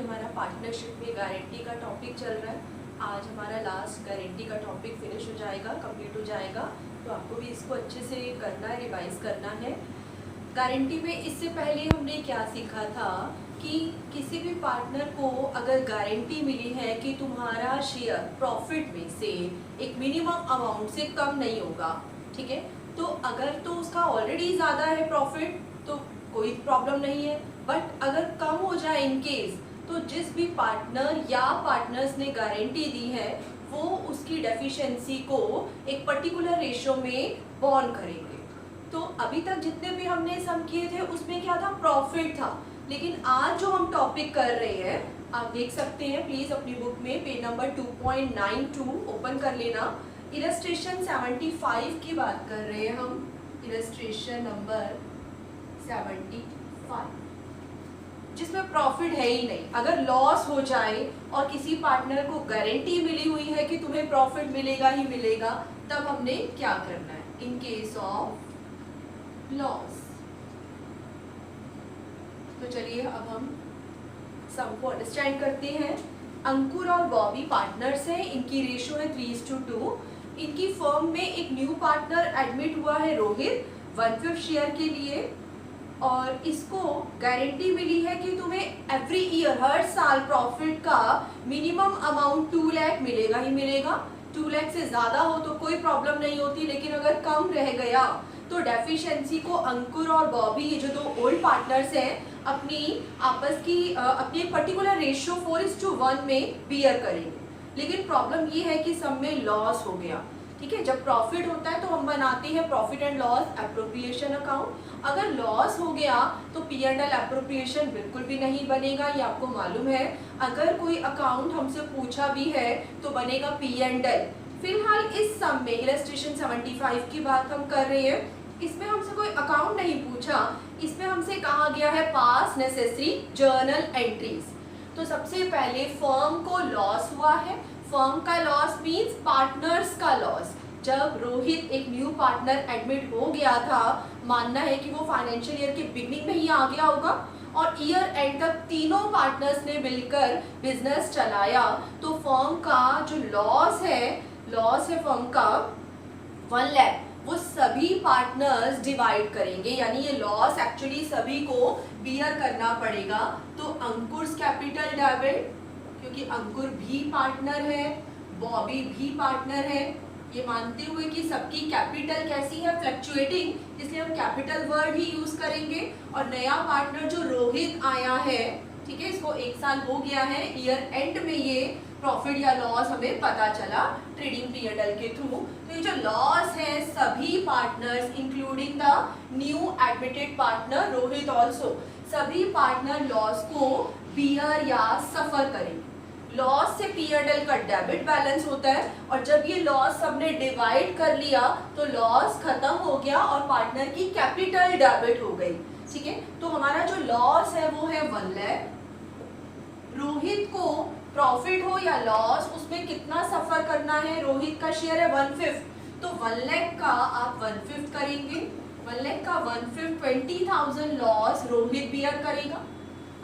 हमारा पार्टनरशिप में गारंटी का टॉपिक चल रहा है। आज हमारा लास्ट गारंटी का टॉपिक फिनिश हो जाएगा, कंप्लीट हो जाएगा, तो आपको भी इसको अच्छे से करना है, रिवाइज करना है। गारंटी में इससे पहले हमने क्या सीखा था कि किसी भी पार्टनर को अगर गारंटी मिली है कि तुम्हारा शेयर प्रॉफिट में से एक मिनिमम अमाउंट से कम नहीं होगा, ठीक है, तो अगर तो उसका ऑलरेडी ज़्यादा है प्रॉफिट तो कोई प्रॉब्लम नहीं है, बट अगर कम हो जाए इन केस, तो जिस भी पार्टनर या पार्टनर्स ने गारंटी दी है वो उसकी डेफिशिएंसी को एक पर्टिकुलर रेशियो में बॉन्ड करेंगे। तो अभी तक जितने भी हमने सम किए थे उसमें क्या था, प्रॉफिट था, लेकिन आज जो हम टॉपिक कर रहे हैं आप देख सकते हैं, प्लीज अपनी बुक में पेज नंबर 2.92 ओपन कर लेना। इलस्ट्रेशन 75 की बात कर रहे हैं हम, इलस्ट्रेशन नंबर 75, जिसमें प्रॉफिट है ही नहीं। अगर लॉस हो जाए और किसी पार्टनर को गारंटी मिली हुई है कि तुम्हें प्रॉफिट मिलेगा ही मिलेगा, तब हमने क्या करना है इन केस ऑफ लॉस। तो चलिए अब हम सबको अंडरस्टैंड करते हैं। अंकुर और बॉबी पार्टनर्स हैं, इनकी रेशियो है 3:2। इनकी फर्म में एक न्यू पार्टनर एडमिट हुआ है रोहित 1/5 शेयर के लिए, और इसको गारंटी मिली है कि तुम्हें एवरी ईयर हर साल प्रॉफिट का मिनिमम अमाउंट 2 लाख मिलेगा ही मिलेगा। 2 लाख से ज़्यादा हो तो कोई प्रॉब्लम नहीं होती, लेकिन अगर कम रह गया तो डेफिशिएंसी को अंकुर और बॉबी, ये जो दो ओल्ड पार्टनर्स हैं, अपनी आपस की अपनी एक पर्टिकुलर रेशियो 4:1 में बियर करेंगे। लेकिन प्रॉब्लम ये है कि सब में लॉस हो गया, ठीक है। जब प्रॉफिट होता है तो हम बनाते हैं profit and loss appropriation account. अगर लॉस हो गया तो P&L एप्रोप्रिएशन बिल्कुल भी नहीं बनेगा, ये आपको मालूम है। अगर कोई अकाउंट हमसे पूछा भी है तो बनेगा P&L। फिलहाल इस सम में इलस्ट्रेशन 75 की बात हम कर रहे हैं, इसमें हमसे कोई अकाउंट नहीं पूछा, इसमें हमसे कहा गया है पास नेसेसरी जर्नल एंट्रीज। तो सबसे पहले फर्म को लॉस हुआ है, फर्म का लॉस मींस पार्टनर्स का लॉस। जब रोहित एक न्यू पार्टनर एडमिट हो गया था, मानना है कि वो फाइनेंशियल ईयर के बिगनिंग में ही आ गया होगा, और ईयर एंड तक तीनों पार्टनर्स ने मिलकर बिजनेस चलाया, तो फर्म का जो लॉस है फर्म का 1 लाख, वो सभी पार्टनर्स डिवाइड करेंगे, यानी ये लॉस एक्चुअली सभी को बियर करना पड़ेगा। तो अंकुर कैपिटल डेबिट, क्योंकि अंकुर भी पार्टनर है, बॉबी भी पार्टनर है, ये मानते हुए कि सबकी कैपिटल कैसी है, फ्लक्चुएटिंग, इसलिए हम कैपिटल वर्ड ही यूज करेंगे। और नया पार्टनर जो रोहित आया है, ठीक है, इसको 1 साल हो गया है, ईयर एंड में ये प्रॉफिट या लॉस हमें पता चला ट्रेडिंग P&L के थ्रू। तो ये जो लॉस है सभी partners including the new admitted partner Rohit also, सभी पार्टनर लॉस को बियर या सफर करेंगे। लॉस से P&L का डेबिट बैलेंस होता है, और जब ये लॉस सबने डिवाइड कर लिया तो लॉस खत्म हो गया और पार्टनर की कैपिटल डेबिट हो गई, ठीक है। तो हमारा जो लॉस है वो है 1 लाख। रोहित को प्रॉफिट हो या लॉस, उसमें कितना सफर करना है, रोहित का शेयर है 1/5, तो 1 लाख का आप 1/5 करेंगे, 1 लाख का 1/5 20,000 लॉस रोहित बियर करेगा।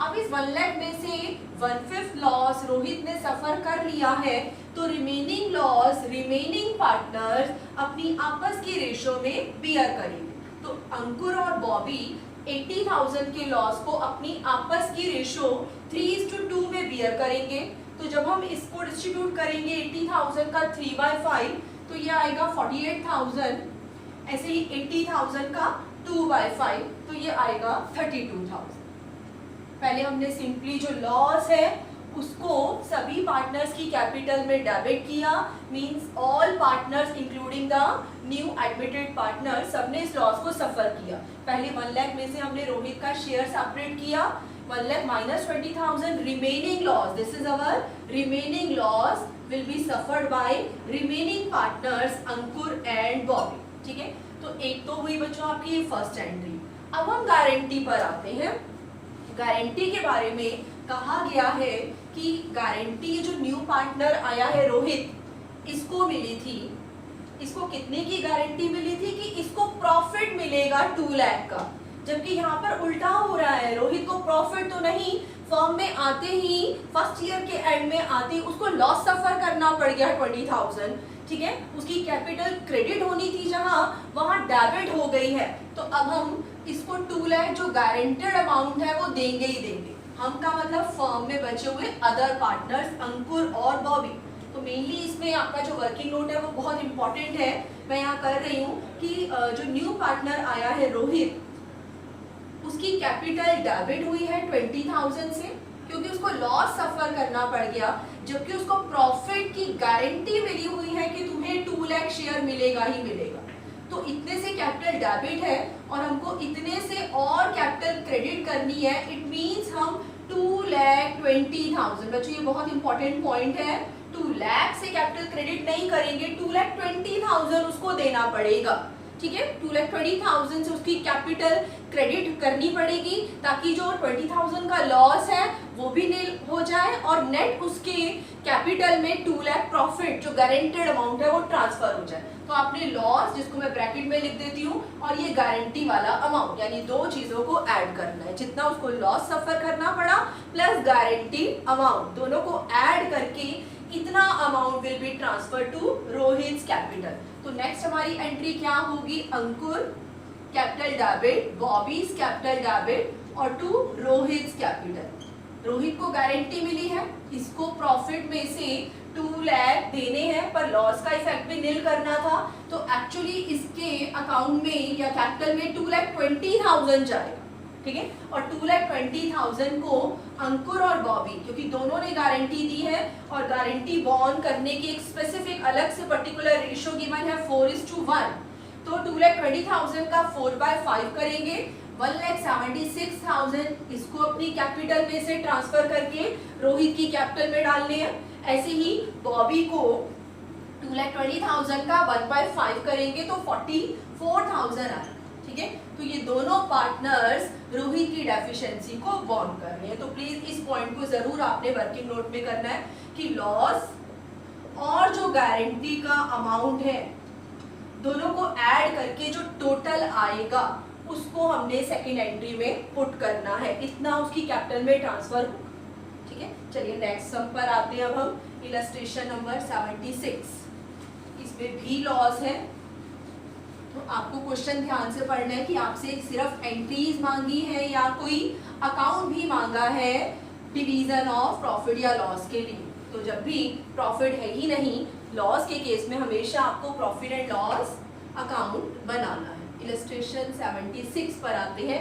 अब इस 1 लाख में से 1/5 लॉस रोहित ने सफर कर लिया है, तो रिमेनिंग लॉस रिमेनिंग पार्टनर्स अपनी आपस की रेशियो में बियर करेंगे। तो अंकुर और बॉबी 80,000 के लॉस को अपनी आपस की रेशियो 3:2 में बियर करेंगे। तो जब हम इसको डिस्ट्रीब्यूट करेंगे 80,000 का 3/5, तो ये आएगा 48,000, ऐसे ही 80,000 का 2/5, तो ये आएगा 32,000। पहले हमने सिंपली जो लॉस है उसको सभी पार्टनर्स की कैपिटल में डेबिट किया, means all partners including the new admitted partner, सबने इस लॉस को सफर किया। पहले 1 लाख में से हमने रोहित का शेयर सेपरेट किया, 1 lakh minus 20,000 remaining loss, this is our remaining loss will be suffered by remaining partners Ankur and Bobby, ठीक है। तो एक तो हुई बच्चों आपकी फर्स्ट एंट्री। अब हम गारंटी पर आते हैं। गारंटी के बारे में कहा गया है कि गारंटी जो न्यू पार्टनर आया है रोहित, इसको मिली थी, इसको कितने की गारंटी मिली थी कि इसको प्रॉफिट मिलेगा 2 लाख का, जबकि यहाँ पर उल्टा हो रहा है, रोहित को प्रॉफिट तो नहीं, फर्म में आते ही फर्स्ट ईयर के एंड में आते ही उसको लॉस सफर करना पड़ गया 20,000, ठीक है, उसकी कैपिटल क्रेडिट होनी थी जहां वहां डेबिट हो गई है, तो अब हम इसको 2 लाख जो गारंटेड अमाउंट है वो देंगे ही देंगे। हम का मतलब फर्म में बचे हुए अदर पार्टनर्स अंकुर और बॉबी। तो मेनली इसमें आपका जो वर्किंग नोट है वो बहुत इंपॉर्टेंट है, मैं यहाँ कर रही हूँ कि जो न्यू पार्टनर आया है रोहित, उसकी कैपिटल डेबिट हुई है 20,000 से, क्योंकि उसको लॉस सफर करना पड़ गया, जबकि उसको प्रॉफिट की गारंटी मिली हुई है कि तुम्हें 2 लाख शेयर मिलेगा ही मिलेगा। तो इतने से कैपिटल डेबिट है और हमको इतने से और कैपिटल क्रेडिट करनी है, इट मींस हम 2,20,000, बच्चों ये बहुत इंपॉर्टेंट पॉइंट है, 2 लाख से कैपिटल क्रेडिट नहीं करेंगे, 2,20,000 उसको देना पड़ेगा, ठीक है, 2,20,000 से उसकी कैपिटल क्रेडिट करनी पड़ेगी ताकि जो 20,000 का लॉस है वो भी नील हो जाए और नेट उसके कैपिटल में 2 लाख प्रॉफिट जो गारंटेड अमाउंट है वो ट्रांसफर हो जाए। तो आपने लॉस, जिसको मैं ब्रैकेट में लिख देती हूँ, और ये गारंटी वाला अमाउंट, यानी दो चीजों को ऐड करना है, जितना उसको लॉस सफर करना पड़ा प्लस गारंटी अमाउंट, दोनों को ऐड करके इतना amount will be transfer to Rohit capital. तो नेक्स्ट हमारी एंट्री क्या होगी, Ankur capital debit, Bobby's capital debit और टू रोहित कैपिटल। रोहित को गारंटी मिली है, इसको प्रॉफिट में से 2 लाख देने हैं, पर लॉस का इफेक्ट भी नील करना था, तो एक्चुअली इसके अकाउंट में या कैपिटल में 2,20,000 जाएगा, ठीक है, और 2,20,000 को अंकुर और बॉबी, क्योंकि दोनों ने गारंटी दी है और गारंटी बॉन्ड करने की एक स्पेसिफिक अलग से पर्टिकुलर रेशियो गिवन है 4:1, तो 2,20,000 का 4/5 करेंगे, 1,76,000 इसको अपनी कैपिटल में से ट्रांसफर करके रोहित की कैपिटल में डालने हैं। ऐसे ही बॉबी को 2,20,000 का 1/5 करेंगे तो 44,000 आएगा, ठीक है। तो ये दोनों पार्टनर्स रोहित की डेफिशिएंसी को बॉन्ड कर रहे हैं, तो प्लीज इस पॉइंट को जरूर आपने वर्किंग नोट में करना है कि लॉस और जो गारंटी का अमाउंट है दोनों को ऐड करके जो टोटल आएगा उसको हमने सेकंड एंट्री में पुट करना है, इतना उसकी कैपिटल में ट्रांसफर होगा, ठीक है। चलिए नेक्स्ट सम पर आते हैं अब हम, इलस्ट्रेशन नंबर 76, इसमें भी लॉस है, तो आपको क्वेश्चन ध्यान से पढ़ना है कि आपसे सिर्फ एंट्रीज मांगी है या कोई अकाउंट भी मांगा है डिवीजन ऑफ प्रॉफिट या लॉस के लिए। तो जब भी प्रॉफिट है ही नहीं, लॉस के केस में हमेशा आपको प्रॉफिट एंड लॉस अकाउंट बनाना है। इलस्ट्रेशन 76 पर आते हैं,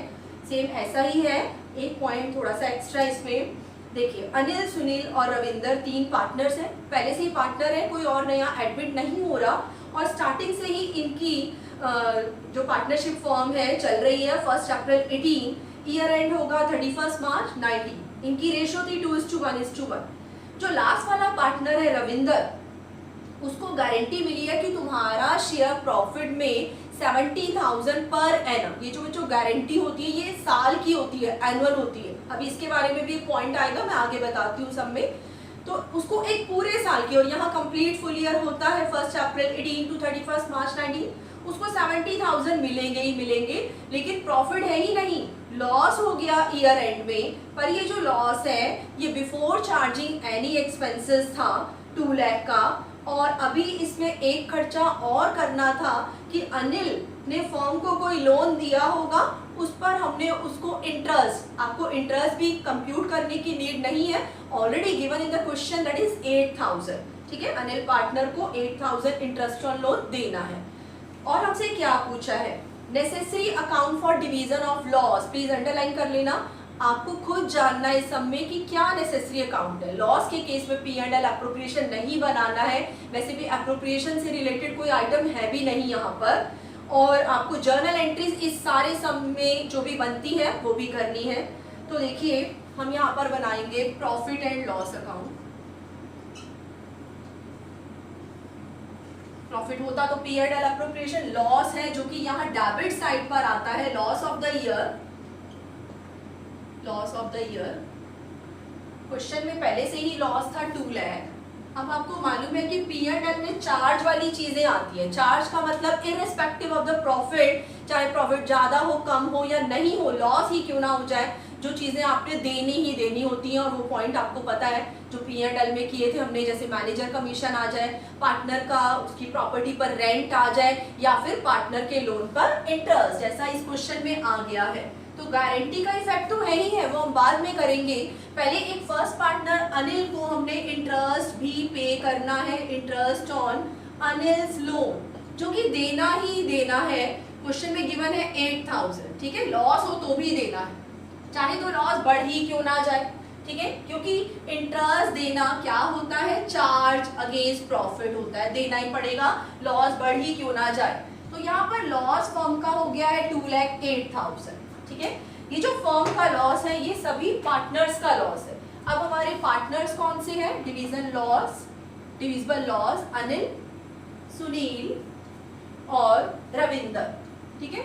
सेम ऐसा ही है, एक पॉइंट थोड़ा सा एक्स्ट्रा इसमें देखिए, अनिल, सुनील और रविंदर 3 पार्टनर्स हैं, पहले से ही पार्टनर है, कोई और नया एडमिट नहीं हो रहा और स्टार्टिंग से ही इनकी जो पार्टनरशिप फॉर्म है चल रही है 1 अप्रैल 18, ईयर एंड होगा 31 मार्च 19, इनकी रेशो थी 2:1:1। जो लास्ट वाला पार्टनर है रविंदर, उसको गारंटी मिली है कि तुम्हारा शेयर प्रॉफिट में 70,000 पर एनम, ये जो गारंटी होती है ये साल की होती है, एनुअल होती है, अभी इसके बारे में भी एक पॉइंट आएगा, मैं आगे बताती हूँ सब में। तो उसको एक पूरे साल की, और यहाँ कंप्लीट फुल ईयर होता है 1 अप्रैल 18 टू 31 मार्च 19, उसको 70,000 मिलेंगे ही मिलेंगे, लेकिन प्रॉफिट है ही नहीं, लॉस हो गया ईयर एंड में। पर ये जो लॉस है ये बिफोर चार्जिंग एनी एक्सपेंसेस था 2 लाख का, और अभी इसमें एक खर्चा और करना था कि अनिल ने फर्म को कोई लोन दिया होगा, उस पर हमने उसको इंटरेस्ट, आपको इंटरेस्ट भी कंप्यूट करने की नीड नहीं है, already given in the question, that is 8,000, ठीक है। अनिल पार्टनर को 8,000 इंटरेस्ट ऑन लोन देना है। और हमसे क्या पूछा है, necessary account for division of loss, please underline कर लेना, आपको खुद जानना है इस सब में कि क्या नेसेसरी अकाउंट है। लॉस के केस में P&L एप्रोप्रिएशन नहीं बनाना है, वैसे भी एप्रोप्रिएशन से रिलेटेड कोई आइटम है भी नहीं यहाँ पर, और आपको जर्नल एंट्रीज इस सारे सम में जो भी बनती है वो भी करनी है। तो देखिए हम यहाँ पर बनाएंगे profit and loss account. Profit होता तो P&L एप्रोप्रिएशन, लॉस है जो कि यहाँ डेबिट साइड पर आता है, loss of the year, loss of the year. Question में पहले से ही लॉस था 2 लाख। अब आपको मालूम है कि P&L में चार्ज वाली चीजें आती हैं, चार्ज का मतलब इररिस्पेक्टिव ऑफ द प्रॉफिट, चाहे प्रॉफिट ज्यादा हो, कम हो या नहीं हो, लॉस ही क्यों ना हो जाए, जो चीजें आपने देनी ही देनी होती हैं, और वो पॉइंट आपको पता है जो P&L में किए थे हमने, जैसे मैनेजर कमीशन आ जाए, पार्टनर का उसकी प्रॉपर्टी पर रेंट आ जाए, या फिर पार्टनर के लोन पर इंटरेस्ट, जैसा इस क्वेश्चन में आ गया है। तो गारंटी का इफेक्ट तो है ही है, वो हम बाद में करेंगे। पहले एक फर्स्ट पार्टनर अनिल को हमने इंटरेस्ट भी पे करना है, इंटरेस्ट ऑन अनिल्स लोन, जो कि देना ही देना है। क्वेश्चन में गिवन है 8000, ठीक है, लॉस हो तो भी देना है, चाहे तो लॉस बढ़ ही क्यों ना जाए, ठीक है, क्योंकि इंटरेस्ट देना क्या होता है, चार्ज अगेंस्ट प्रॉफिट होता है, देना ही पड़ेगा, लॉस बढ़ ही क्यों ना जाए। तो यहाँ पर लॉस फर्म का हो गया है 2,08,000, ठीक है। ये जो फर्म का लॉस है ये सभी पार्टनर्स का लॉस है। अब हमारे पार्टनर्स कौन से हैं, division loss, divisible loss, Anil, Sunil और रविंदर, ठीक है।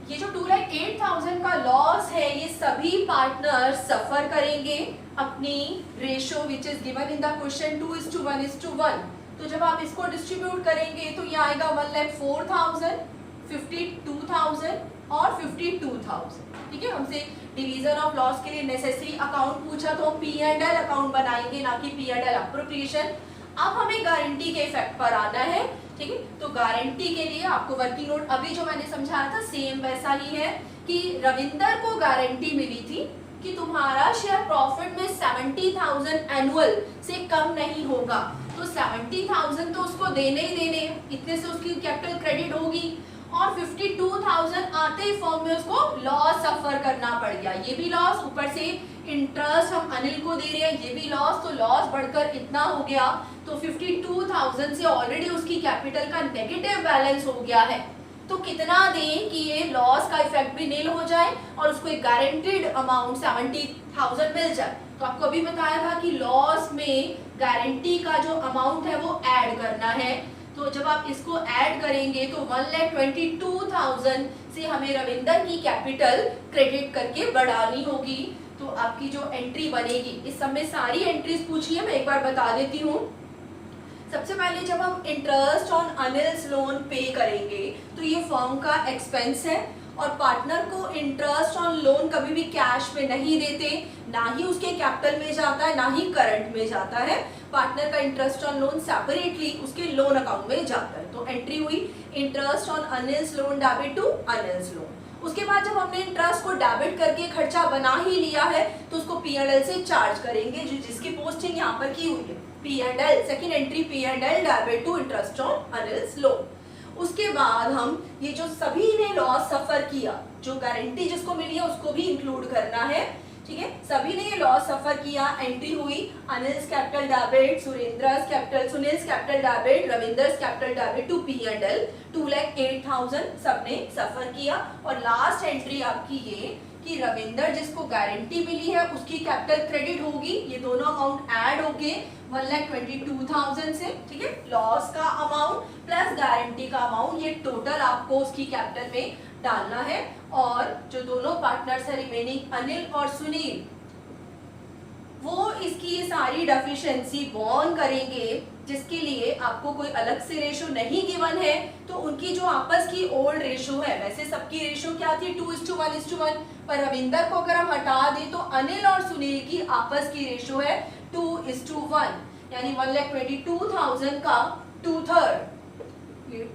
ये जो 2,08,000 का लॉस है ये सभी पार्टनर्स सफर करेंगे अपनी ratio which is given in the question 2:1:1। तो जब आप इसको डिस्ट्रीब्यूट करेंगे तो ये आएगा 1,04,000, 52,000 और 52,000, ठीक है। हमसे डिवीजन ऑफ लॉस के लिए नेसेसरी अकाउंट पूछा तो हम P&L अकाउंट बनाएंगे, ना कि P&L अप्रोप्रिएशन। अब हमें गारंटी के इफेक्ट पर आना है, ठीक है। तो गारंटी के लिए आपको वर्किंग नोट अभी जो मैंने समझाया था सेम वैसा ही है कि रविंदर को गारंटी मिली थी कि तुम्हारा शेयर प्रॉफिट में 70,000 एनुअल से कम नहीं होगा। तो 70,000 तो उसको देने ही देने, इतने से उसकी कैपिटल क्रेडिट होगी, और 52,000 आते ही फॉर्म में उसको लॉस सफर करना पड़ गया। ये भी लॉस, ऊपर से इंटरेस्ट हम अनिल को दे रहे हैं, ये भी लॉस, तो लॉस बढ़कर इतना हो गया। तो 52,000 से ऑलरेडी उसकी कैपिटल का नेगेटिव बैलेंस हो गया है। तो कितना दें कि ये लॉस का इफेक्ट भी नील हो जाए और उसको एक गारंटीड अमाउंट 70,000 मिल जाए। तो आपको अभी बताया था कि लॉस में गारंटी का जो अमाउंट है वो ऐड करना है। तो जब आप इसको ऐड करेंगे तो 1,22,000 से हमें रविंदर की कैपिटल क्रेडिट करके बढ़ानी होगी। तो आपकी जो एंट्री बनेगी, इस सब में सारी एंट्रीज पूछी है, मैं एक बार बता देती हूँ। सबसे पहले जब हम इंटरेस्ट ऑन अनिल्स लोन पे करेंगे तो ये फर्म का एक्सपेंस है, और पार्टनर को इंटरेस्ट ऑन लोन कभी भी कैश में नहीं देते, ना ही उसके कैपिटल में जाता है, ना ही करंट में जाता है। पार्टनर का इंटरेस्ट ऑन लोन सेपरेटली उसके लोन अकाउंट में जाता है। तो एंट्री हुई interest on Anil's loan debit to Anil's loan. उसके बाद जब हमने इंटरेस्ट को डेबिट करके खर्चा बना ही लिया है तो उसको P&L से चार्ज करेंगे, जिसकी पोस्टिंग यहाँ पर की हुई है P&L, second entry P&L debit to interest on Anil's loan. उसके बाद हम ये जो सभी ने लॉस सफर किया, जो गारंटी जिसको मिली है उसको भी इंक्लूड करना है, ठीक है। सभी ने ये लॉस सफर किया, एंट्री हुई Anil's capital debit, Surendra's capital, Sunil's capital debit, Ravinder's capital debit to P&L 2,08,000 सबने सफर किया। और लास्ट एंट्री आपकी ये कि रविंदर जिसको गारंटी मिली है उसकी कैपिटल क्रेडिट होगी, ये दोनों अमाउंट ऐड होके 1,22,000 से, ठीक है, लॉस का अमाउंट प्लस गारंटी का अमाउंट, ये टोटल आपको उसकी कैपिटल में डालना है। और जो दोनों पार्टनर्स है रिमेनिंग अनिल और सुनील, वो इसकी ये सारी डेफिशिएंसी बॉर्न करेंगे, जिसके लिए आपको कोई अलग से रेशो नहीं गिवन है। तो उनकी जो आपस की ओल्ड रेशो है, वैसे सबकी रेशो क्या थी 2:1:1, पर रविंदर को अगर हम हटा दें तो अनिल और सुनील की आपस की रेशो है 2:1, यानी 1,22,000 का 2/3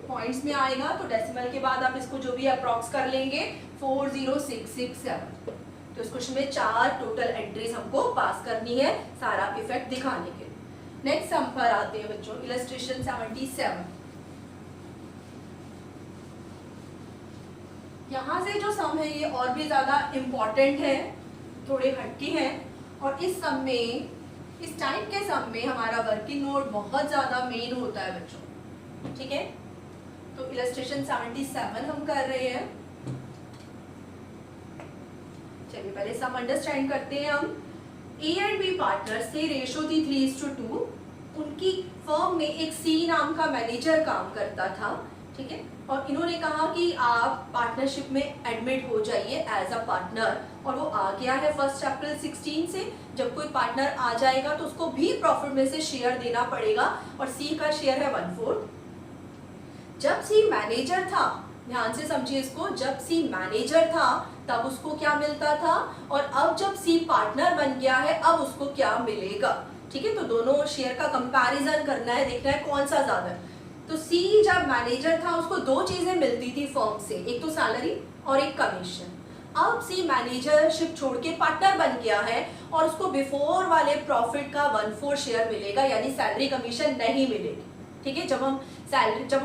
पॉइंट्स में आएगा। तो डेसिमल के बाद आप इसको जो भी अप्रॉक्स कर लेंगे 40667। तो इस क्वेश्चन में 4 टोटल एंट्रीज हमको पास करनी है सारा इफेक्ट दिखाने के लिए। नेक्स्ट सम पर आते हैं बच्चों, इलस्ट्रेशन 77। यहाँ से जो सम है ये और भी ज्यादा इम्पोर्टेंट है, थोड़े हटके हैं, और इस सम में, इस टाइप के सम में हमारा वर्किंग नोट बहुत ज्यादा मेन होता है बच्चों, ठीक है। तो इलस्ट्रेशन 77 हम कर रहे हैं। चलिए पहले सम अंडरस्टैंड करते हैं हम। ए एंड बी पार्टनर्स से रेशो थी 3:2। उनकी फर्म में एक C नाम का मैनेजर काम करता था, ठीक है, और इन्होंने कहा कि आप पार्टनरशिप में एडमिट हो जाइए एज अ पार्टनर, और वो आ गया है 1 अप्रैल 16 से। जब कोई पार्टनर आ जाएगा तो उसको भी प्रॉफिट में से शेयर देना पड़ेगा, और C का शेयर है 1/4। जब C मैनेजर था ध्यान से समझिए इसको, जब सी मैनेजर था तब उसको क्या मिलता था, और अब जब सी पार्टनर बन गया है अब उसको क्या मिलेगा। ठीक है, तो दोनों शेयर का कंपैरिजन करना है, देखना है कौन सा ज्यादा है। तो सी जब मैनेजर था उसको दो चीजें मिलती थी फर्म से, एक तो सैलरी और एक कमीशन। अब सी मैनेजरशिप छोड़ के पार्टनर बन गया है और उसको बिफोर वाले प्रॉफिट का 1/4 शेयर मिलेगा, यानी सैलरी कमीशन नहीं मिलेगी। ठीक है, जब हम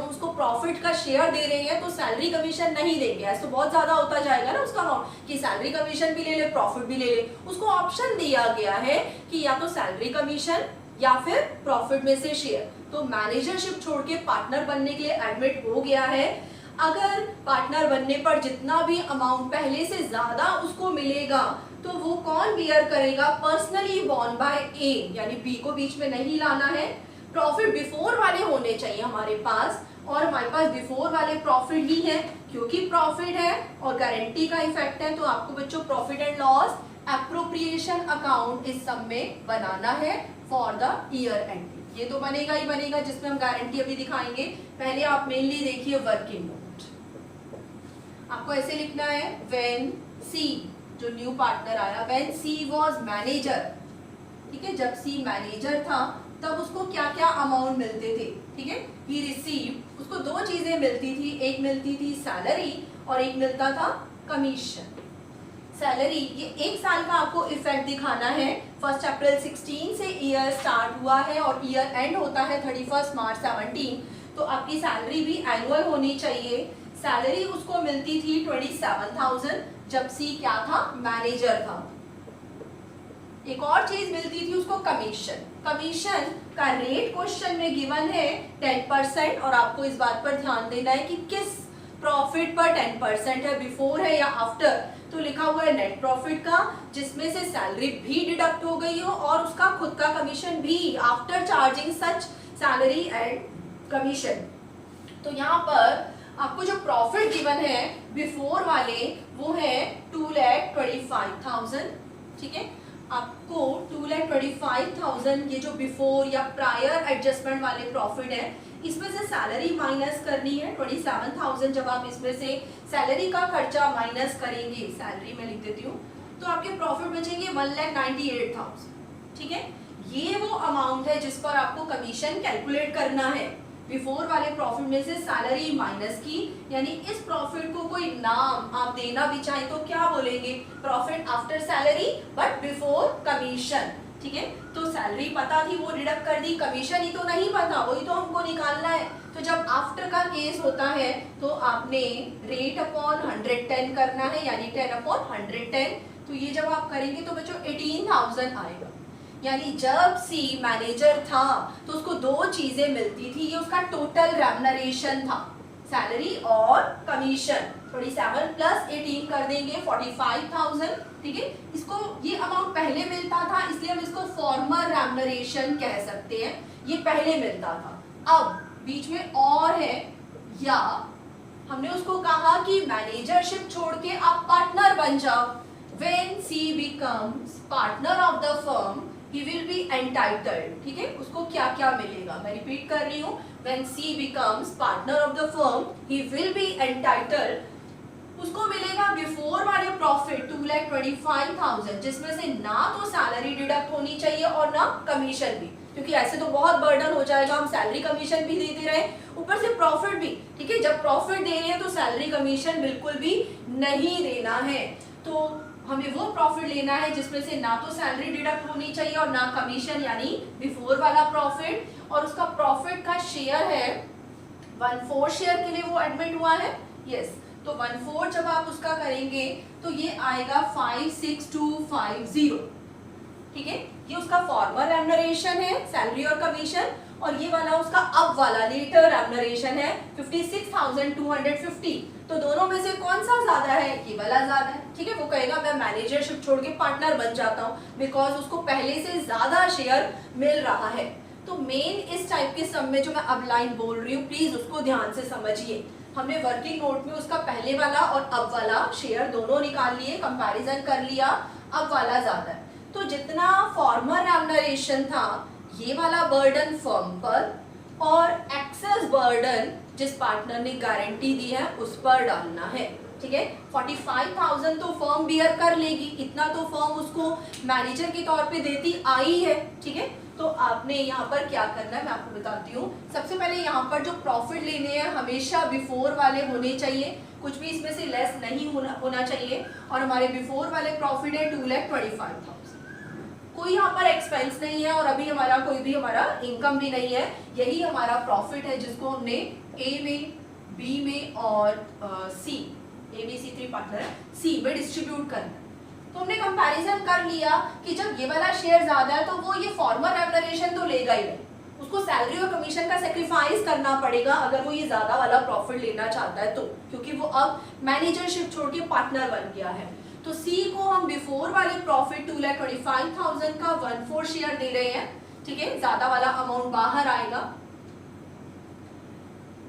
उसको प्रॉफिट का शेयर दे रहे हैं तो सैलरी कमीशन नहीं देंगे, ऐसा तो बहुत ज्यादा होता जाएगा ना उसका अमाउंट कि सैलरी कमीशन भी ले ले प्रॉफिट भी ले ले। उसको ऑप्शन दिया गया है कि या तो सैलरी कमीशन या फिर प्रॉफिट में से शेयर। तो मैनेजरशिप छोड़ के पार्टनर बनने के लिए एडमिट हो गया है। अगर पार्टनर बनने पर जितना भी अमाउंट पहले से ज्यादा उसको मिलेगा तो वो कौन बियर करेगा, पर्सनली बॉर्न बाय ए, यानी बी को बीच में नहीं लाना है। प्रॉफिट बिफोर वाले होने चाहिए हमारे पास, और हमारे पास बिफोर वाले प्रॉफिट ही है क्योंकि प्रॉफिट है और गारंटी का इफेक्ट है। तो आपको बच्चों profit and loss appropriation account इस सब में बनाना है फॉर द ईयर एंड। ये तो बनेगा ही बनेगा जिसमें हम गारंटी अभी दिखाएंगे। पहले आप मेनली देखिए वर्किंग नोट, आपको ऐसे लिखना है व्हेन सी, जो न्यू पार्टनर आया, व्हेन सी वाज मैनेजर। ठीक है, जब सी मैनेजर था तब उसको क्या क्या अमाउंट मिलते थे। ठीक है, ही रिसीव, उसको दो चीजें मिलती थी, एक मिलती थी सैलरी और एक मिलता था कमीशन। सैलरी, ये एक साल का आपको इफेक्ट दिखाना है। 1 अप्रैल 16 से ईयर स्टार्ट हुआ है और ईयर एंड होता है 31 मार्च 17। तो आपकी सैलरी भी एनुअल होनी चाहिए। सैलरी उसको मिलती थी 27,000 जब सी क्या था, मैनेजर था। एक और चीज मिलती थी उसको कमीशन। कमीशन का रेट क्वेश्चन में गिवन है 10%, और आपको इस बात पर ध्यान देना है कि किस प्रॉफिट पर 10% है, बिफोर है या आफ्टर। तो लिखा हुआ है नेट प्रॉफिट का, जिसमें से सैलरी भी डिडक्ट हो गई हो और उसका खुद का कमीशन भी, after charging such salary and commission. तो यहाँ पर आपको जो प्रॉफिट गिवन है बिफोर वाले वो है 2,25,000। ठीक है, आपको 2,25,000 ये जो बिफोर या प्रायर एडजस्टमेंट वाले प्रॉफिट है इसमें से सैलरी माइनस करनी है 27,000। जब आप इसमें से सैलरी का खर्चा माइनस करेंगे, सैलरी में लिख देती हूँ, तो आपके प्रॉफिट बचेंगे 1,98,000। ठीक है, ये वो अमाउंट है जिस पर आपको कमीशन कैलकुलेट करना है। बिफोर वाले प्रॉफिट में से सैलरी माइनस की, यानी इस प्रॉफिट को कोई नाम आप देना भी चाहें तो क्या बोलेंगे, profit after salary but before commission. ठीक है, तो सैलरी पता थी वो डिडक्ट कर दी, कमीशन ही तो नहीं पता, वही तो हमको निकालना है। तो जब आफ्टर का केस होता है तो आपने रेट अपॉन 110 करना है, यानी 10/110। तो ये जब आप करेंगे तो बच्चों 18,000 आएगा। यानी जब सी मैनेजर था तो उसको दो चीजें मिलती थी, ये उसका टोटल रेम्युनरेशन था, सैलरी और कमीशन। 27 + 18 कर देंगे 45,000। ठीक है, इसको ये अमाउंट पहले मिलता था इसलिए हम इसको फॉर्मर रेम्युनरेशन कह सकते हैं, ये पहले मिलता था। अब बीच में और है, या हमने उसको कहा कि मैनेजरशिप छोड़ के आप पार्टनर बन जाओ। When C becomes partner of the firm, he will be entitled। ठीक है, उसको क्या क्या मिलेगा, मैं रिपीट कर रही हूँ, when C becomes partner of the firm, he will be entitled। उसको मिलेगा बिफोर वाले प्रॉफिट 2,25,000, जिसमें से ना तो सैलरी डिडक्ट होनी चाहिए और ना कमीशन भी, क्योंकि ऐसे तो बहुत बर्डन हो जाएगा, हम सैलरी कमीशन भी देते रहे ऊपर से प्रॉफिट भी। ठीक है, जब प्रॉफिट दे रहे हैं तो सैलरी कमीशन बिल्कुल भी नहीं देना है। तो हमें वो प्रॉफिट लेना है जिसमें से ना तो सैलरी डिडक्ट होनी चाहिए और ना कमीशन, यानी बिफोर वाला प्रॉफिट। और उसका प्रॉफिट का शेयर है 1/4 शेयर के लिए वो एडमिट हुआ है। यस, तो 1/4 जब आप उसका करेंगे तो ये आएगा 5,6250। ठीक है, ये उसका फॉर्मर रेम्युनरेशन है, सैलरी और कमीशन, और ये वाला उसका अब वाला लेटर रेम्युनरेशन है 56,250। तो दोनों में से कौन सा ज्यादा है, ये वाला ज्यादा है। ठीक है, वो कहेगा मैं मैनेजरशिप छोड़ के पार्टनर बन जाता हूँ, बिकॉज उसको पहले से ज्यादा शेयर मिल रहा है। तो मेन इस टाइप के सम में जो मैं अब लाइन बोल रही हूँ प्लीज उसको ध्यान से समझिए। हमने वर्किंग नोट में उसका पहले वाला और अब वाला शेयर दोनों निकाल लिए, कंपैरिजन कर लिया, अब वाला ज्यादा है। तो जितना फॉर्मर रेम्युनरेशन था ये वाला बर्डन फर्म पर और एक्सेस बर्डन जिस पार्टनर ने गारंटी दी है उस पर डालना है। ठीक है, 45,000 तो फर्म बियर कर लेगी, इतना तो फर्म उसको मैनेजर के तौर पे देती आई है। ठीक है, तो आपने यहाँ पर क्या करना है मैं आपको बताती हूँ। सबसे पहले यहाँ पर जो प्रॉफिट लेने हैं हमेशा बिफोर वाले होने चाहिए, कुछ भी इसमें से लेस नहीं होना चाहिए। और हमारे बिफोर वाले प्रॉफिट है 2,25,000। कोई यहाँ पर एक्सपेंस नहीं है और अभी हमारा कोई भी हमारा इनकम भी नहीं है, यही हमारा प्रॉफिट है जिसको हमने ए में, बी में और सी, ए बी सी 3 पार्टनर है, सी में डिस्ट्रीब्यूट करना है। तो हमने कंपैरिजन कर लिया कि जब ये वाला शेयर ज्यादा है तो वो ये फॉर्मल रेम्युनरेशन तो लेगा ही नहीं, उसको सैलरी और कमीशन का सेक्रीफाइस करना पड़ेगा अगर वो ये ज्यादा वाला प्रॉफिट लेना चाहता है तो, क्योंकि वो अब मैनेजरशिप छोड़ के पार्टनर बन गया है। तो सी को हम बिफोर वाले प्रॉफिट 2,25,000 का 1/4 शेयर दे रहे हैं। ठीक है, ज्यादा वाला अमाउंट बाहर आएगा।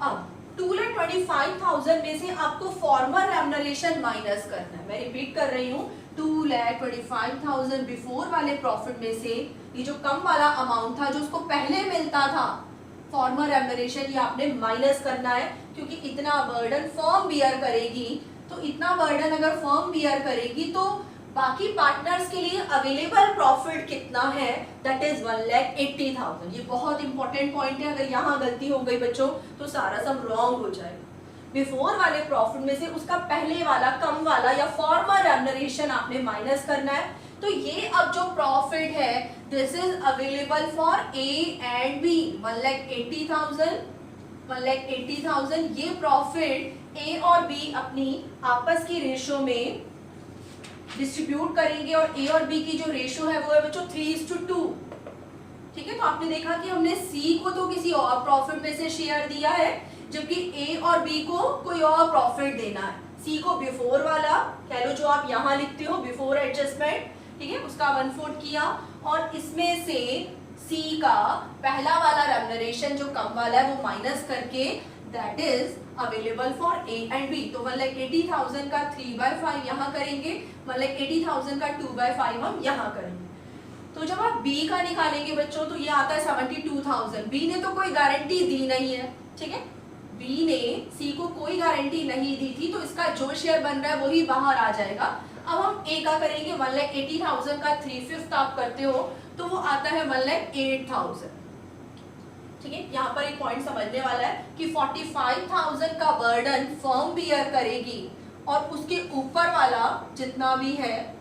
अब 2,25,000 में से आपको फॉर्मल रेम्युनरेशन माइनस करना है। मैं रिपीट कर रही हूँ, 2,25,000 बिफोर वाले प्रॉफिट में से ये जो कम वाला अमाउंट था जो उसको पहले मिलता था फॉर्मल रेम्युनरेशन, ये आपने माइनस करना है, क्योंकि इतना बर्डन फर्म बियर करेगी। तो इतना बर्डन अगर फर्म बियर करेगी तो बाकी पार्टनर्स के लिए अवेलेबल प्रॉफिट कितना है, दैट इज 1,80,000। ये बहुत इंपॉर्टेंट पॉइंट है, अगर यहाँ गलती हो गई बच्चों तो सारा सब रॉन्ग हो जाएगा। बिफोर वाले प्रॉफिट में से उसका पहले वाला कम वाला या फॉर्मल रेम्युनरेशन आपने माइनस करना है। तो ये अब जो प्रॉफिट है this is available for A and B, 1,80,000 ये प्रॉफिट ए और बी अपनी आपस की रेशो में डिस्ट्रीब्यूट करेंगे और ए और बी की जो रेशो है वो है बच्चों 3:2। ठीक है, तो आपने देखा कि हमने सी को तो किसी और प्रॉफिट में से शेयर दिया है, जबकि ए और बी को कोई और प्रॉफिट देना है। सी को बिफोर वाला कह लो, जो आप यहाँ लिखते हो बिफोर एडजस्टमेंट, ठीक है, उसका 1/4 किया, और इसमें से सी का पहला वाला रेम्युनरेशन जो कम वाला है वो माइनस करके that is available for A and B. तो 1,80,000 का 3/5 यहाँ करेंगे, 1,80,000 का 2/5 हम यहाँ करेंगे। तो जब आप बी का निकालेंगे बच्चों तो ये आता है 72,000। बी ने तो कोई गारंटी दी नहीं है। ठीक है, बी ने सी को कोई गारंटी नहीं दी थी, तो इसका जो शेयर बन रहा है वही बाहर आ जाएगा। अब हम ए का करेंगे, 1,80,000 का 3/5 आप करते हो तो वो आता है 1,08,000। ठीक है, यहाँ पर एक पॉइंट समझने वाला है कि 45,000 का बर्डन फर्म बियर करेगी और उसके ऊपर वाला जितना भी है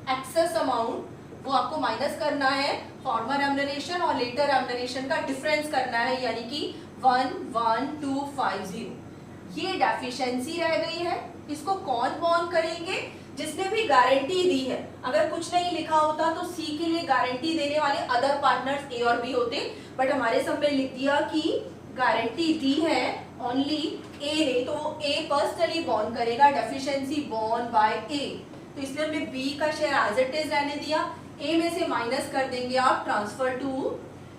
एक्सेस अमाउंट वो आपको माइनस करना है, फॉर्मल रेम्युनरेशन और लेटर रेम्युनरेशन का डिफरेंस करना है, यानी कि 1,1250। ये डेफिशिएंसी रह गई है, इसको कौन बॉन्ड करेंगे? जिसने भी गारंटी दी है। अगर कुछ नहीं लिखा होता तो सी के लिए गारंटी देने वाले अदर पार्टनर्स ए और बी होते, बट हमारे सब में लिख दिया कि गारंटी दी है ओनली ए ने, तो वो ए पर्सनली बॉन्ड करेगा, डेफिशिएंसी बॉन्ड बाय ए। तो इसलिए हमने बी का शेयर एज इट इज रहने दिया, ए में से माइनस कर देंगे आप ट्रांसफर टू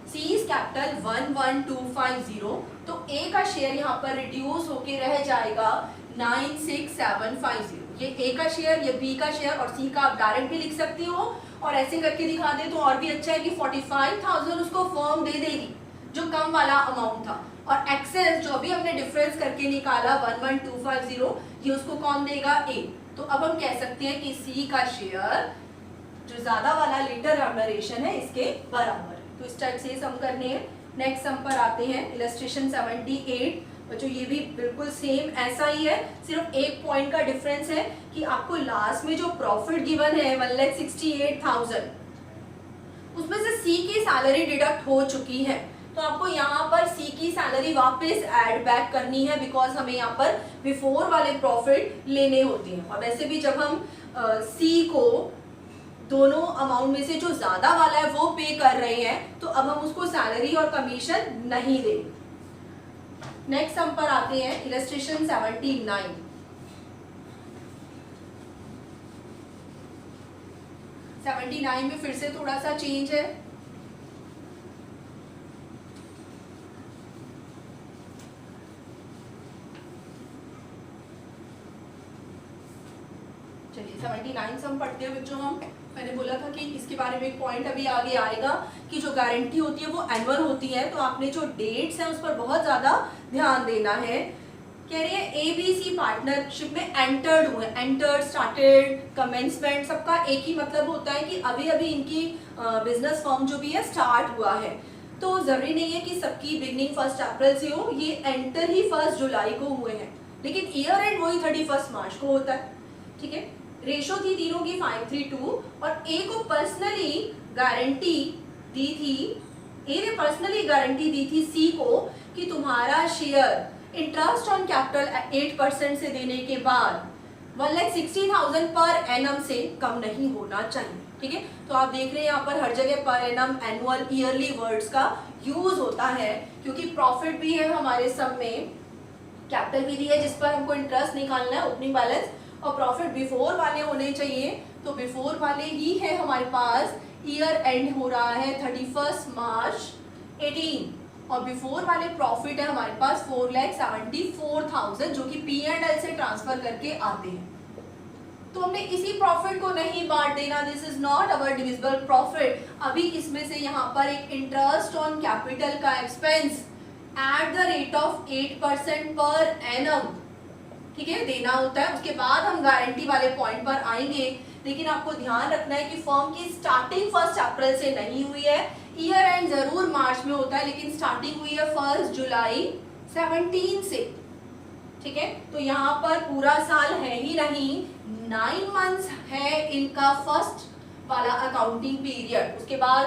सी कैपिटल 1,1250। तो ए का शेयर यहाँ पर रिड्यूस होके रह जाएगा 96,750। ये ए का शेयर, ये बी का शेयर और सी का आप डायरेक्ट भी लिख सकती हो, और ऐसे करके दिखा दे तो और भी अच्छा है कि 45,000 उसको फर्म दे देगी जो कम वाला अमाउंट था, और एक्सेस जो भी हमने डिफरेंस करके निकाला 1,1250 ये उसको कौन देगा? ए। तो अब हम कह सकते हैं कि सी का शेयर जो ज्यादा वाला लेटर रेम्युनरेशन है इसके बराबर है। तो इस टाइप से सम करने हैं। नेक्स्ट सम पर आते हैं, इलस्ट्रेशन 78। बच्चों ये भी बिल्कुल सेम ऐसा ही है, सिर्फ एक पॉइंट का डिफरेंस है कि आपको लास्ट में जो प्रॉफिट गिवन है 1,68,000 उसमें से सी की सैलरी डिडक्ट हो चुकी है, तो आपको यहाँ पर सी की सैलरी वापस ऐड बैक करनी है, बिकॉज हमें यहाँ पर बिफोर वाले प्रॉफिट लेने होते हैं। और वैसे भी जब हम सी को दोनों अमाउंट में से जो ज्यादा वाला है वो पे कर रहे हैं, तो अब हम उसको सैलरी और कमीशन नहीं देंगे। नेक्स्ट हम पर आते हैं, इलस्ट्रेशन 79। में फिर से थोड़ा सा चेंज है। चलिए 79 से हम पढ़ते हैं बच्चों। हम मैंने बोला था कि इसके बारे में एक पॉइंट अभी आगे आएगा कि जो गारंटी होती है वो एनुअल होती है, तो आपने जो डेट्स हैं उस पर बहुत ज़्यादा ध्यान देना है। कह रही है ABC पार्टनरशिप में एंटर्ड हुए, एंटर्ड, स्टार्टेड, कमेंसमेंट, सबका एक ही मतलब होता है कि अभी अभी इनकी बिजनेस फॉर्म जो भी है स्टार्ट हुआ है। तो जरूरी नहीं है कि सबकी बिगनिंग 1 अप्रैल से हो, ये एंटर ही 1 जुलाई को हुए हैं, लेकिन ईयर एंड वही 31 मार्च को होता है। ठीक है, रेशो थी तीनों की 5:3:2 और ए को पर्सनली गारंटी दी थी, ए ने पर्सनली गारंटी दी थी सी को कि तुम्हारा शेयर इंटरेस्ट ऑन कैपिटल 8% से देने के बाद 1,60,000 पर एनम से कम नहीं होना चाहिए। ठीक है, तो आप देख रहे हैं यहाँ पर हर जगह per annum, annual, yearly words का यूज होता है, क्योंकि प्रॉफिट भी है हमारे सब में, कैपिटल भी दी है जिस पर हमको इंटरेस्ट निकालना है, ओपनिंग बैलेंस, और प्रॉफिट बिफोर वाले होने चाहिए, तो बिफोर वाले ही है हमारे पास। ईयर एंड हो रहा है 31 मार्च 18 और बिफोर वाले प्रॉफिट है हमारे पास 4,74,000 जो कि P&L से ट्रांसफर करके आते हैं। तो हमने इसी प्रॉफिट को नहीं बांट देना, this is not our divisible profit. अभी इसमें से यहाँ पर एक इंटरेस्ट ऑन कैपिटल का expense at the rate of 8% per annum, ठीक है, देना होता है। उसके बाद हम गारंटी वाले पॉइंट पर आएंगे, लेकिन आपको ध्यान रखना है कि फर्म की स्टार्टिंग 1 अप्रैल से नहीं हुई है, ईयर एंड जरूर मार्च में होता है, लेकिन स्टार्टिंग हुई है 1 जुलाई 17 से। ठीक है, तो यहाँ पर पूरा साल है ही नहीं, 9 मंथ्स है इनका फर्स्ट वाला अकाउंटिंग पीरियड, उसके बाद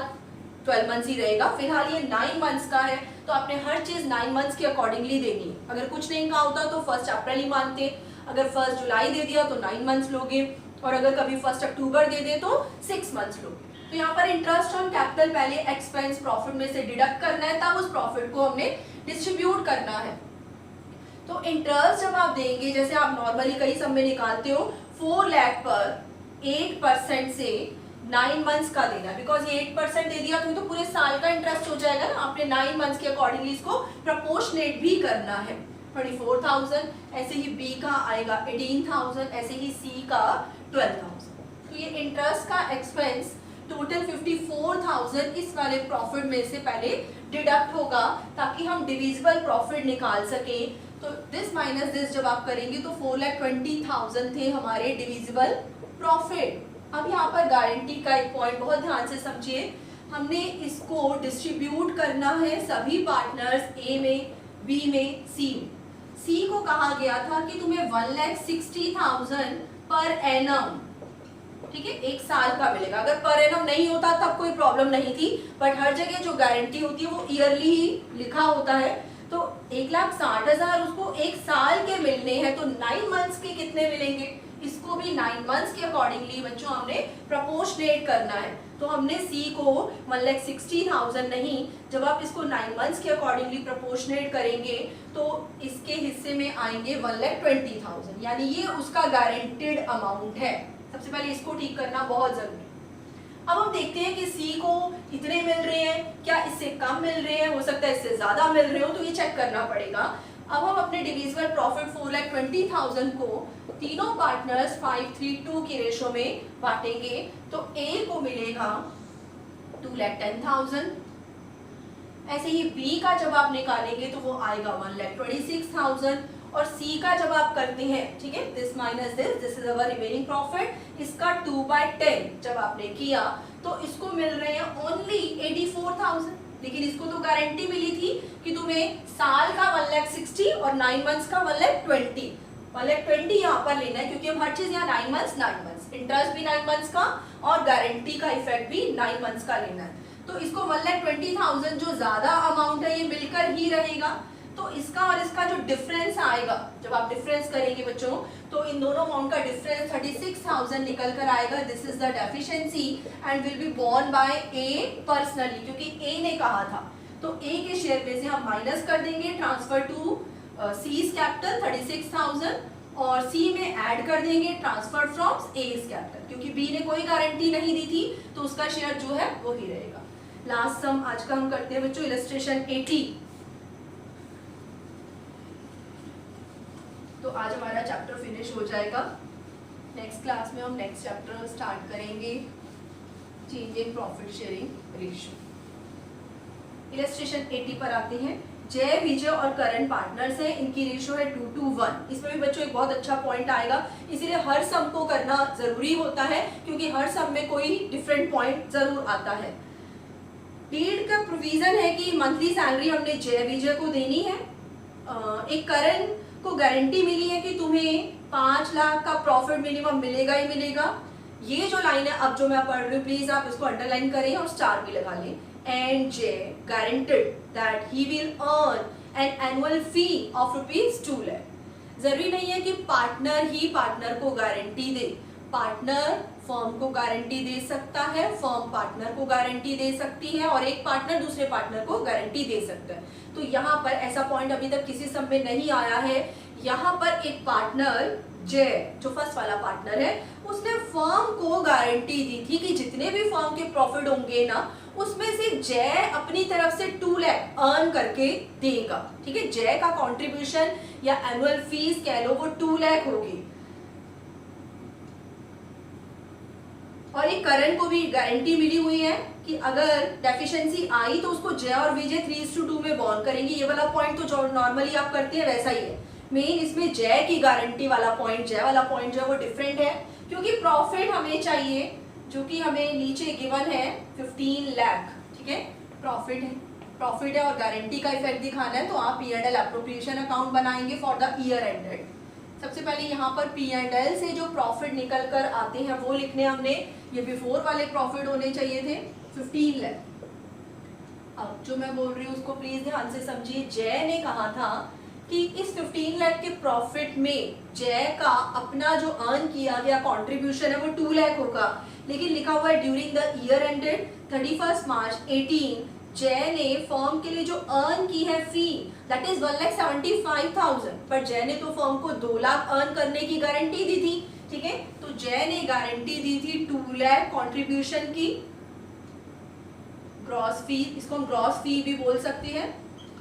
12 मंथ्स ही रहेगा। फिलहाल ये 9 मंथ्स का है, तो आपने हर चीज 9 मंथ्स के अकॉर्डिंगली देनी है। अगर कुछ नहीं कहा होता तो 1 अप्रैल ही मानते, अगर 1 जुलाई दे दिया तो 9 मंथ्स लोगे, और अगर कभी 1 अक्टूबर दे दे तो 6 मंथ्स लोगे। तो यहाँ पर इंटरेस्ट ऑन कैपिटल पहले एक्सपेंस प्रॉफिट में से डिडक्ट करना है, तब उस प्रॉफिट को हमने डिस्ट्रीब्यूट करना है। तो इंटरेस्ट जब आप देंगे, जैसे आप नॉर्मली कई सब में निकालते हो, 4 लाख पर 8% से 9 मंथ्स का देना, बिकॉज ये 8% दे दिया तो पूरे साल का इंटरेस्ट हो जाएगा ना। आपने 9 मंथ्स के अकॉर्डिंगली इसको प्रपोर्शनेट भी करना है। 24,000, ऐसे ही बी का आएगा 18,000, ऐसे ही सी का 12,000। तो ये इंटरेस्ट का एक्सपेंस टोटल 54,000 इस वाले प्रॉफिट में से पहले डिडक्ट होगा, ताकि हम डिविजिबल प्रॉफिट निकाल सके। तो दिस माइनस दिस जब आप करेंगे तो 4,20,000 थे हमारे डिविजिबल प्रॉफिट। अब यहाँ पर गारंटी का एक पॉइंट बहुत ध्यान से समझिए, हमने इसको डिस्ट्रीब्यूट करना है सभी पार्टनर्स ए में, बी में, सी में। सी को कहा गया था कि तुम्हें 1,60,000 पर एनम, ठीक है, एक साल का मिलेगा। अगर पर एनम नहीं होता तब कोई प्रॉब्लम नहीं थी, बट हर जगह जो गारंटी होती है वो ईयरली ही लिखा होता है। तो 1,60,000 उसको एक साल के मिलने हैं, तो 9 मंथ्स के कितने मिलेंगे, इसको भी 9 मंथ्स के अकॉर्डिंगली बच्चों हमने प्रपोर्शनेट करना है। तो हमने सी को 1,60,000 नहीं, जब आप इसको 9 मंथ्स के अकॉर्डिंगली प्रपोर्शनेट करेंगे तो इसके हिस्से में आएंगे 1,20,000, यानी ये उसका गारंटेड अमाउंट है। सबसे पहले इसको ठीक करना बहुत जरूरी है। अब हम देखते हैं कि सी को इतने मिल रहे हैं, क्या इससे कम मिल रहे हैं, हो सकता है इससे ज्यादा मिल रहे हो, तो ये चेक करना पड़ेगा। अब हम अपने डिविजिबल प्रॉफिट 4,20,000 को तीनों पार्टनर्स 5:3:2 की रेशो में बांटेंगे, तो ए को मिलेगा 2,10,000। ऐसे ही बी का जब आप निकालेंगे तो वो आएगा 1,26,000, और सी का जब आप करते हैं, ठीक है, this minus this is our remaining profit, इसका 2/10 जब आपने किया तो इसको मिल रहे हैं ओनली 84,000। लेकिन इसको तो गारंटी मिली थी कि तुम्हें साल का 1,60,000 और 9 मंथ्स का 1,20,000, 1,20,000 यहाँ पर लेना है, क्योंकि हम हर चीज यहाँ 9 मंथ्स, इंटरेस्ट भी 9 मंथ्स का और गारंटी का इफेक्ट भी 9 मंथ्स का लेना है। तो इसको 1,20,000 जो ज्यादा अमाउंट है ये मिलकर ही रहेगा। तो इसका और इसका जो डिफरेंस आएगा, जब आप डिफरेंस करेंगे बच्चों, तो इन दोनों अमाउंट का डिफरेंस 36,000 निकल कर आएगा। This is the deficiency and will be borne by A personally, क्योंकि ए ने कहा था। तो ए के शेयर में से हम माइनस कर देंगे ट्रांसफर टू सीज कैपिटल 36,000, और सी में ऐड कर देंगे ट्रांसफर फ्रॉम एज कैपिटल, क्योंकि बी ने कोई गारंटी नहीं दी थी तो उसका शेयर जो है वो ही रहेगा। लास्ट सम आज का हम करते हैं बच्चों, इलस्ट्रेशन 80। तो आज हमारा चैप्टर फिनिश हो जाएगा। नेक्स्ट क्लास में हम नेक्स्ट चैप्टर स्टार्ट करेंगे, change in profit sharing ratio. Illustration 80 पर आते हैं। जय, विजय और करण पार्टनर्स हैं, इनकी रेशो है 2:1। इसमें भी बच्चों एक बहुत अच्छा पॉइंट आएगा, इसीलिए हर सम को करना जरूरी होता है क्योंकि हर सम में कोई डिफरेंट पॉइंट जरूर आता है। डीड का प्रोविजन है कि मंथली सैलरी हमने जय विजय को देनी है। एक करण को गारंटी मिली है कि तुम्हें 5 लाख का प्रॉफिट मिनिमम मिलेगा ही मिलेगा। ये जो लाइन है अब जो मैं पढ़ रही हूँ, प्लीज आप इसको अंडरलाइन करें और स्टार भी लगा लें। एंड जय guaranteed that he will earn an annual fee of ₹2 lakh. जरूरी नहीं है कि पार्टनर ही पार्टनर को गारंटी दे, पार्टनर फर्म को गारंटी दे सकता है, फर्म पार्टनर को गारंटी दे सकती है और एक पार्टनर दूसरे पार्टनर को गारंटी दे सकता है। तो यहाँ पर ऐसा पॉइंट अभी तक किसी सम में नहीं आया है। यहाँ पर एक पार्टनर जय जो फर्स्ट वाला पार्टनर है उसने फर्म को गारंटी दी थी कि जितने भी फर्म के प्रॉफिट होंगे ना उसमें से जय अपनी तरफ से 2 लाख अर्न करके देगा। ठीक है, जय का कंट्रीब्यूशन या एनुअल फीस कह लो वो 2 लाख होगी। और एक करण को भी गारंटी मिली हुई है कि अगर डेफिशिएंसी आई तो उसको जय और विजय 3:2 में बॉन्ड करेंगे। ये वाला पॉइंट तो जो नॉर्मली आप करते हैं वैसा ही है। मेन इसमें जय की गारंटी वाला पॉइंट, जय वाला पॉइंट जो है वो डिफरेंट है क्योंकि प्रॉफिट हमें चाहिए जो कि हमें नीचे गिवन है 15 लाख। ठीक है, प्रॉफिट है और गारंटी का इफेक्ट दिखाना है तो आप P&L एप्रोप्रिएशन अकाउंट बनाएंगे फॉर द ईयर एंडेड। सबसे पहले यहाँ पर P&L से जो प्रॉफिट निकल कर आते हैं वो लिखने हमने, ये बिफोर वाले प्रॉफिट होने चाहिए थे 15 लाख। अब जो मैं बोल रही हूँ उसको प्लीज ध्यान से समझिए। जय ने कहा था कि इस 15 लाख के प्रॉफिट में जय का अपना जो अर्न किया गया कंट्रीब्यूशन है वो 2 लाख होगा, लेकिन लिखा हुआ है ड्यूरिंग द ईयर एंडेड 31 मार्च 18 जय ने फर्म के लिए जो अर्न की है फी दैट इज 1,75,000, पर जय ने तो फर्म को 2 लाख अर्न करने की गारंटी दी थी। ठीक है, तो जय ने गारंटी दी थी 2 लाख कंट्रीब्यूशन की ग्रॉस फी, इसको हम ग्रॉस फी भी बोल सकते हैं,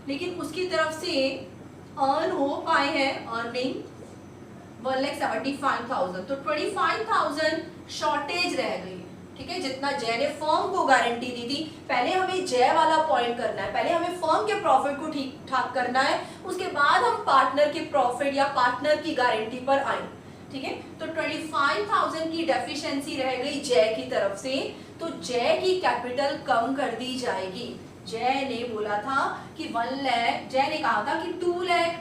लेकिन उसकी तरफ से अर्न हो पाए हैं अर्निंग 1,75,000, तो 25,000 शॉर्टेज रह गई। ठीक है, जितना जय ने फर्म को गारंटी दी थी, पहले हमें जय वाला पॉइंट करना है, पहले हमें फर्म के प्रॉफिट को ठीक ठाक करना है, उसके बाद हम पार्टनर के प्रॉफिट या पार्टनर की गारंटी पर आए। ठीक है, तो 25,000 की डेफिशिएंसी रह गई जय की तरफ से, तो जय की कैपिटल कम कर दी जाएगी। जय ने बोला था कि 1 लाख, जय ने कहा था कि 2 लाख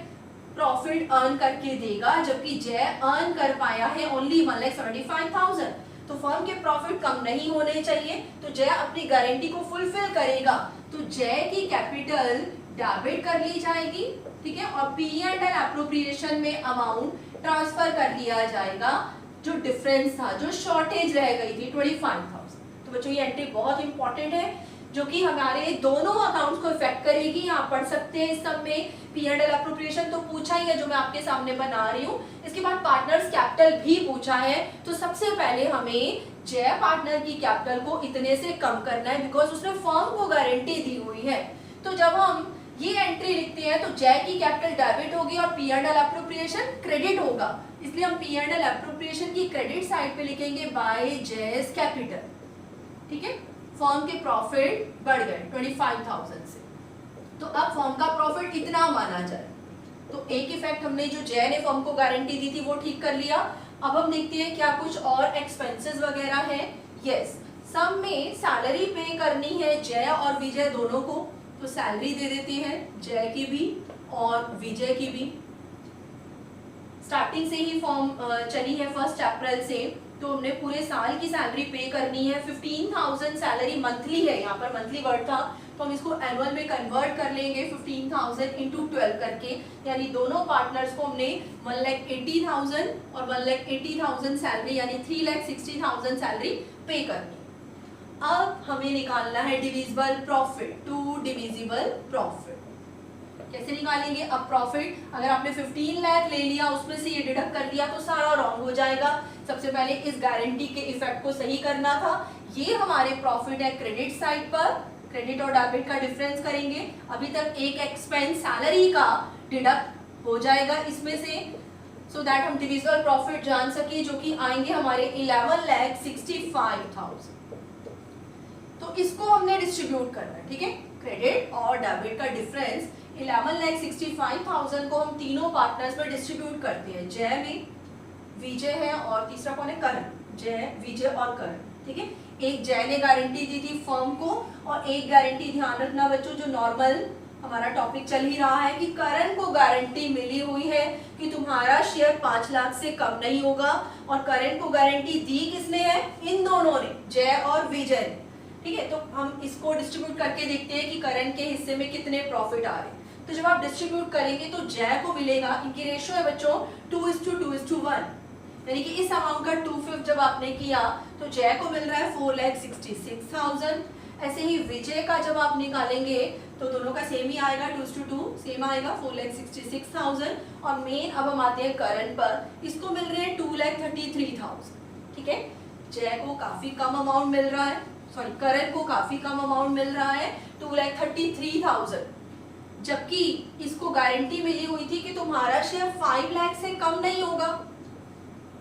प्रॉफिट अर्न करके देगा, जबकि जय अर्न कर पाया है ओनली 1,75,000। तो फर्म के प्रॉफिट कम नहीं होने चाहिए, तो जय अपनी गारंटी को फुलफिल करेगा, तो जय की कैपिटल डेबिट कर ली जाएगी। ठीक है, और P&L एप्रोप्रिएशन में अमाउंट ट्रांसफर कर लिया जाएगा जो डिफरेंस था, जो शॉर्टेज रह गई थी 25,000। तो बच्चों ये एंट्री बहुत इंपॉर्टेंट है जो कि हमारे दोनों अकाउंट्स को इफेक्ट करेगी। आप पढ़ सकते हैं इस सब में P&L एप्रोप्रिएशन तो पूछा ही है जो मैं आपके सामने बना रही हूँ, इसके बाद पार्टनर्स कैपिटल भी पूछा है। तो सबसे पहले हमें जय पार्टनर की कैपिटल को इतने से कम करना है बिकॉज उसने फर्म को गारंटी दी हुई है। तो जब हम ये एंट्री लिखते हैं तो जय की कैपिटल डेबिट होगी और P&L एप्रोप्रिएशन क्रेडिट होगा, इसलिए हम P&L एप्रोप्रिएशन की क्रेडिट साइड पे लिखेंगे बाय जयस कैपिटल। ठीक है, फर्म के प्रॉफिट बढ़ गए 25,000 से, तो अब फर्म का प्रॉफिट इतना माना जाए। तो एक इफेक्ट हमने जो जय ने फर्म को गारंटी दी थी वो ठीक कर लिया। अब हम देखते हैं क्या कुछ और एक्सपेंसेस वगैरह है। यस, सब में सैलरी पे करनी है जय और विजय दोनों को, तो सैलरी दे देते हैं जय की भी और विजय की भी। स्टार्टिंग से ही फॉर्म चली है 1 अप्रैल से, तो हमने पूरे साल की सैलरी पे करनी है। 15,000 सैलरी मंथली है, यहाँ पर मंथली वर्ड था तो हम इसको एनुअल में कन्वर्ट कर लेंगे 15,000 इंटू 12 करके, यानी दोनों पार्टनर्स को हमने 1,80,000 और 1,80,000 सैलरी यानी 3,60,000 सैलरी पे करनी। अब हमें निकालना है divisible profit to divisible profit. कैसे निकालेंगे? अब प्रॉफिट अगर आपने 15 लाख ले लिया उसमें से ये डिडक्ट कर दिया तो सारा रॉन्ग हो जाएगा। सबसे पहले इस गारंटी के इफेक्ट को सही करना था। ये हमारे प्रॉफिट है क्रेडिट साइड पर, क्रेडिट और डेबिट का डिफरेंस करेंगे। अभी तक एक एक्सपेंस सैलरी का डिडक्ट हो जाएगा इसमें से, सो दैट हम डिविजिबल प्रॉफिट जान सके जो कि आएंगे हमारे 11,65,000। तो इसको हमने डिस्ट्रीब्यूट करना है। ठीक है, क्रेडिट और डेबिट का डिफरेंस 11,65,000 को हम तीनों पार्टनर्स में डिस्ट्रीब्यूट करते हैं। जय में विजय है और तीसरा कौन है, करण। जय, विजय और करण, ठीक है। एक जय ने गारंटी दी थी फर्म को और एक गारंटी, ध्यान रखना बच्चों, जो नॉर्मल हमारा टॉपिक चल ही रहा है कि करण को गारंटी मिली हुई है कि तुम्हारा शेयर 5 लाख से कम नहीं होगा। और करण को गारंटी दी किसने है, इन दोनों ने, जय और विजय ने, ठीक है। तो हम इसको डिस्ट्रीब्यूट करके देखते हैं कि करण के हिस्से में कितने प्रॉफिट आ रहे हैं। तो जब आप डिस्ट्रीब्यूट करेंगे तो जय को मिलेगा, इनकी रेशियो है बच्चों 2:2:1, यानी कि इस अमाउंट का 2/5 जब आपने किया तो जय को मिल रहा है 4,66,000। ऐसे ही विजय का जब आप निकालेंगे तो दोनों का सेम ही आएगा, 2:2 सेम आएगा, 4,66,000। और मेन अब हम आते हैं करण पर, इसको मिल रहे हैं 2,33,000, ठीक है। जय को काफी कम अमाउंट मिल रहा है, सॉरी करण को काफी कम अमाउंट मिल रहा है 2,33,000, जबकि इसको गारंटी मिली हुई थी कि तुम्हारा शेयर 5 लाख से कम नहीं होगा,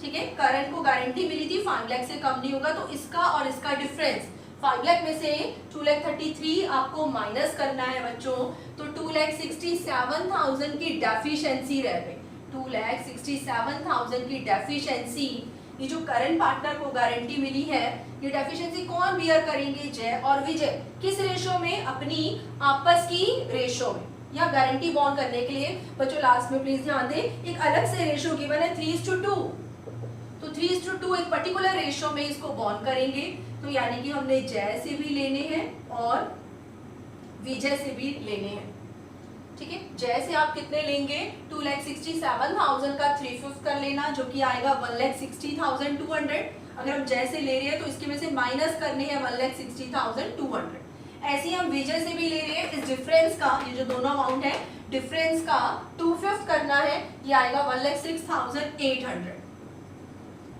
ठीक है। करण को गारंटी मिली थी 5 लाख से कम नहीं होगा, तो इसका और इसका डिफरेंस 5 लाख में से 2,33,000 आपको माइनस करना है बच्चों, तो 2,67,000 की डेफिशिएंसी रह गई। 2,67,000 की डेफिशिएंसी, ये जो करंट पार्टनर को गारंटी मिली है, ये डेफिशिएंसी कौन बियर करेंगे, जय और विजय। किस रेशो में, अपनी आपस की रेशो में, या गारंटी बॉन्ड करने के लिए बच्चों लास्ट में प्लीज ध्यान दें, एक अलग से रेशो गिवन है 3:2, तो 3:2 एक पर्टिकुलर रेशो में इसको बॉन्ड करेंगे। तो यानी कि हमने जय से भी लेने हैं और विजय से भी लेने हैं, ठीक है। जय से आप कितने लेंगे, 2,67,000 का 3/5 कर लेना, जो कि आएगा 1,60,200। अगर हम जय से ले रहे हैं तो इसके में से माइनस करने हैं 1,60,200। ऐसे ही हम विजय से भी ले रहे हैं, इस डिफरेंस का, ये जो दोनों अमाउंट है, डिफरेंस का 2/5 करना है, ये आएगा 1,06,800,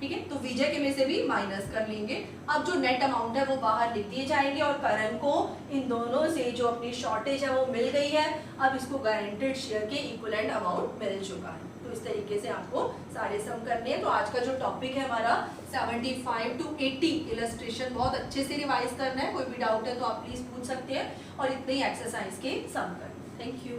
ठीक है। तो विजय के में से भी माइनस कर लेंगे। अब जो नेट अमाउंट है वो बाहर लिख दिए जाएंगे और करण को इन दोनों से जो अपनी शॉर्टेज है वो मिल गई है, अब इसको गारंटेड शेयर के इक्विवेलेंट अमाउंट मिल चुका है। तो इस तरीके से आपको सारे सम करने हैं। तो आज का जो टॉपिक है हमारा 75 to 80 इलस्ट्रेशन बहुत अच्छे से रिवाइज करना है। कोई भी डाउट है तो आप प्लीज पूछ सकते हैं और इतने ही एक्सरसाइज के सम करें। Thank you.